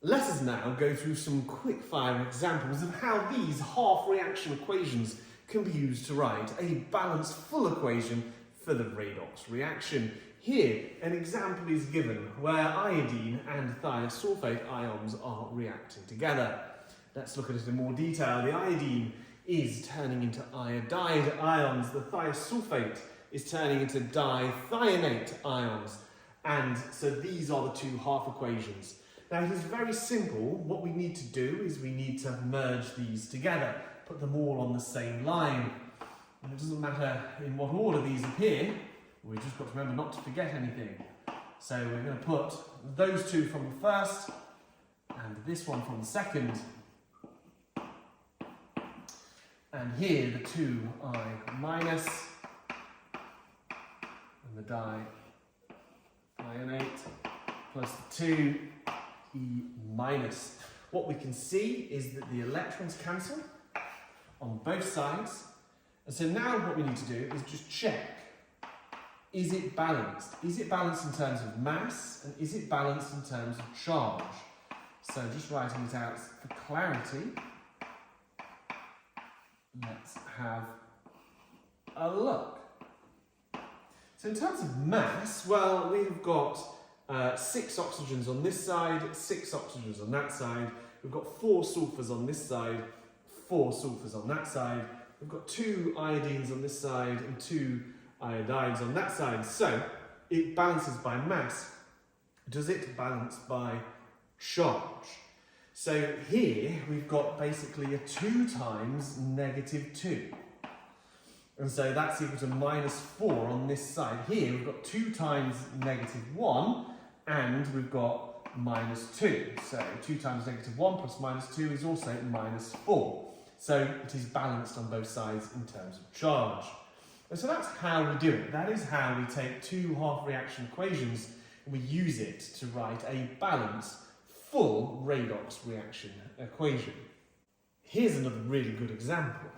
Let us now go through some quick-fire examples of how these half-reaction equations can be used to write a balanced full equation for the redox reaction. Here, an example is given where iodine and thiosulfate ions are reacting together. Let's look at it in more detail. The iodine is turning into iodide ions. The thiosulfate is turning into dithionate ions. And so these are the two half equations. Now it is very simple. What we need to do is we need to merge these together, put them all on the same line. And it doesn't matter in what order these appear, we've just got to remember not to forget anything. So we're going to put those two from the first and this one from the second. And here the 2I minus and the dithionate plus the 2E minus. What we can see is that the electrons cancel on both sides. And so now what we need to do is just check. Is it balanced? Is it balanced in terms of mass and is it balanced in terms of charge? So just writing it out for clarity, let's have a look. So in terms of mass, well, we've got 6 oxygens on this side, 6 oxygens on that side. We've got 4 sulfurs on this side, 4 sulfurs on that side. We've got 2 iodines on this side and 2 iodides on that side. So it balances by mass. Does it balance by charge? So here we've got basically a 2 times negative 2. And so that's equal to minus 4 on this side. Here we've got 2 times negative 1 and we've got minus 2. So 2 times negative 1 plus minus 2 is also minus 4. So it is balanced on both sides in terms of charge. And so that's how we do it. That is how we take 2 half-reaction equations and we use it to write a balanced, full redox reaction equation. Here's another really good example.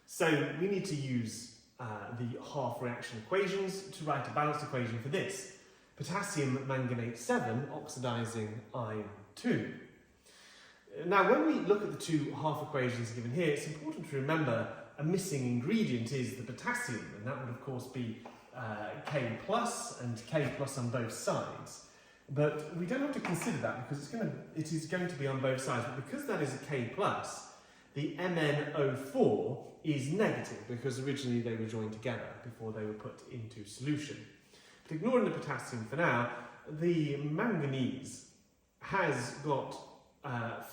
So we need to use the half-reaction equations to write a balanced equation for this. Potassium manganate 7 oxidizing iron 2. Now when we look at the 2 half equations given here, it's important to remember a missing ingredient is the potassium, and that would of course be K plus and K plus on both sides. But we don't have to consider that because it is going to be on both sides. But because that is a K plus, the MnO4 is negative because originally they were joined together before they were put into solution. But ignoring the potassium for now, the manganese has got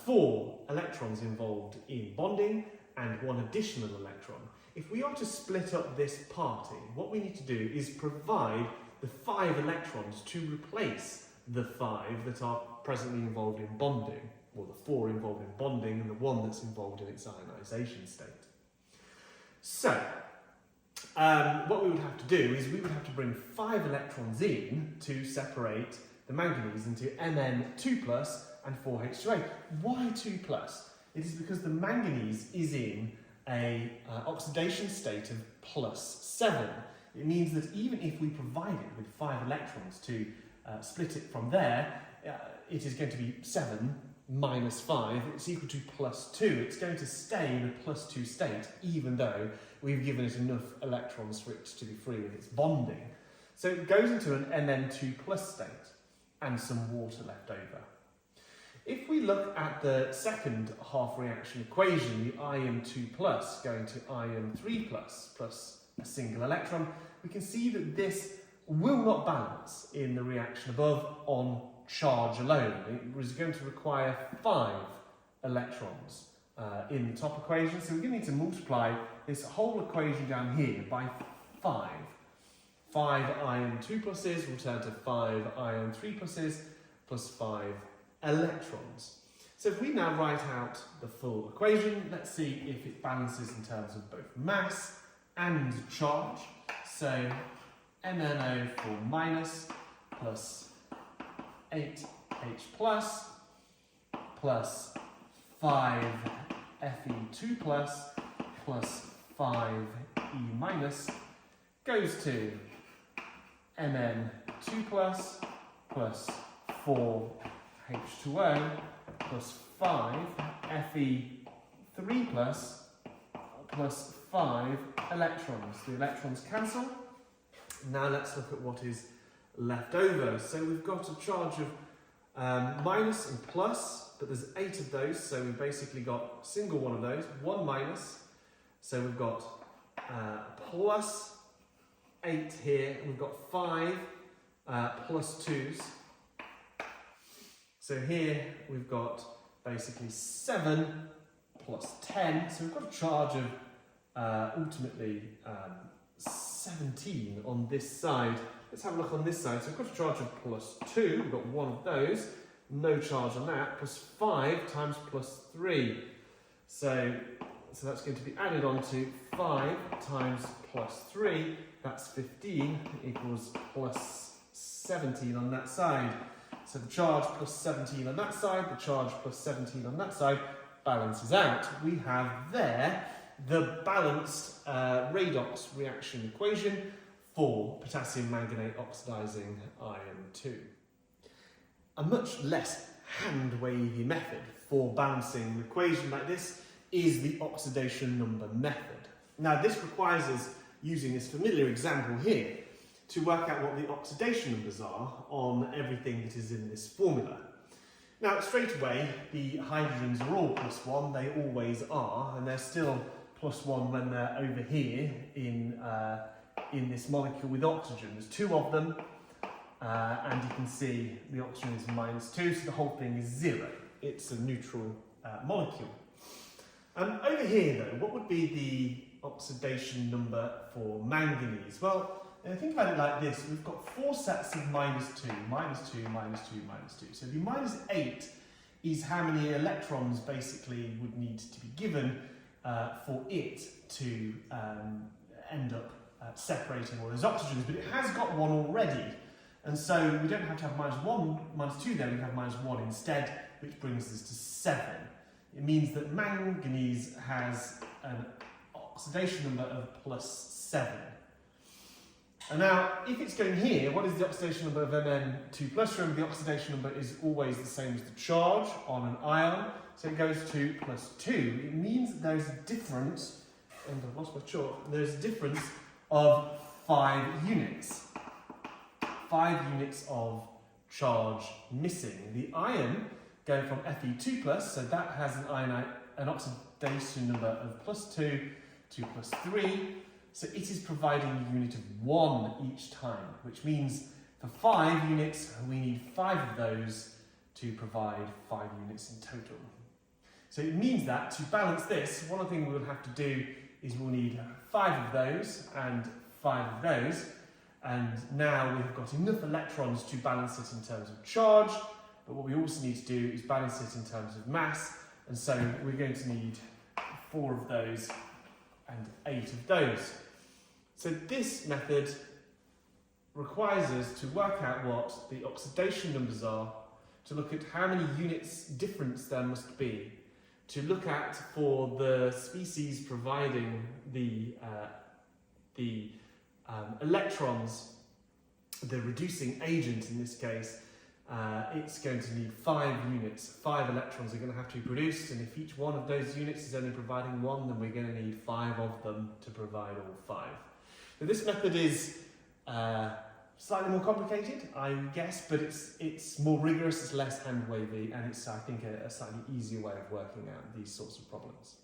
4 electrons involved in bonding and 1 additional electron. If we are to split up this party, what we need to do is provide the 5 electrons to replace the 5 that are presently involved in bonding, or the 4 involved in bonding and the 1 that's involved in its ionization state. So, what we would have to do is we would have to bring 5 electrons in to separate the manganese into Mn2 plus and 4H2A. Why 2 plus? It is because the manganese is in a oxidation state of +7. It means that even if we provide it with 5 electrons to split it from there, it is going to be 7 minus 5. It's equal to +2. It's going to stay in a +2 state, even though we've given it enough electrons for it to be free of its bonding. So it goes into an Mn2 plus state and some water left over. If we look at the second half reaction equation, the Im2 plus going to Im3 plus a single electron, we can see that this will not balance in the reaction above on charge alone. It is going to require 5 electrons in the top equation, so we're going to need to multiply this whole equation down here by 5. 5 Im2 pluses will turn to 5 Im3 pluses plus 5 electrons. So if we now write out the full equation, let's see if it balances in terms of both mass and charge. So MnO4 minus plus 8H plus 5 Fe2 plus 5E minus goes to Mn2 plus 4 H2O plus 5 Fe3 plus 5 electrons. The electrons cancel. Now let's look at what is left over. So we've got a charge of minus and plus, but there's 8 of those, so we've basically got a single one of those, 1 minus. So we've got plus 8 here, and we've got 5 plus 2s. So here we've got basically 7 plus 10, so we've got a charge of ultimately 17 on this side. Let's have a look on this side. So we've got a charge of plus 2, we've got one of those, no charge on that, plus 5 times plus 3. So that's going to be added on to 5 times plus 3, that's 15, equals plus 17 on that side. So the charge plus 17 on that side, the charge plus 17 on that side, balances out. We have there the balanced redox reaction equation for potassium manganate oxidizing iron 2. A much less hand-wavy method for balancing an equation like this is the oxidation number method. Now this requires us, using this familiar example here, to work out what the oxidation numbers are on everything that is in this formula. Now straight away the hydrogens are all plus 1, they always are, and they're still plus 1 when they're over here in this molecule with oxygen. There's 2 of them, and you can see the oxygen is minus 2, so the whole thing is 0. It's a neutral molecule. Over here though, what would be the oxidation number for manganese? Well, think about it like this. We've got 4 sets of minus 2, minus 2, minus 2, minus 2. So the minus 8 is how many electrons basically would need to be given for it to end up separating all those oxygens, but it has got 1 already. And so we don't have to have minus 1, minus 2 there, we have minus 1 instead, which brings us to 7. It means that manganese has an oxidation number of plus 7. And now, if it's going here, what is the oxidation number of Mn2+? Remember, the oxidation number is always the same as the charge on an ion, so it goes to plus 2. It means that there's a difference, and I've lost my chalk, there's a difference of 5 units. 5 units of charge missing. The ion going from Fe2+, so that has an oxidation number of plus 2 to plus 3. So it is providing a unit of 1 each time, which means for 5 units, we need 5 of those to provide 5 units in total. So it means that to balance this, one of the things we'll have to do is we'll need 5 of those and 5 of those. And now we've got enough electrons to balance it in terms of charge, but what we also need to do is balance it in terms of mass. And so we're going to need 4 of those and 8 of those. So this method requires us to work out what the oxidation numbers are, to look at how many units difference there must be, to look at for the species providing the electrons, the reducing agent in this case, it's going to need 5 units. 5 electrons are going to have to be produced, and if each one of those units is only providing 1, then we're going to need 5 of them to provide all 5. So this method is slightly more complicated, I guess, but it's more rigorous, it's less hand-wavy, and it's, I think, a slightly easier way of working out these sorts of problems.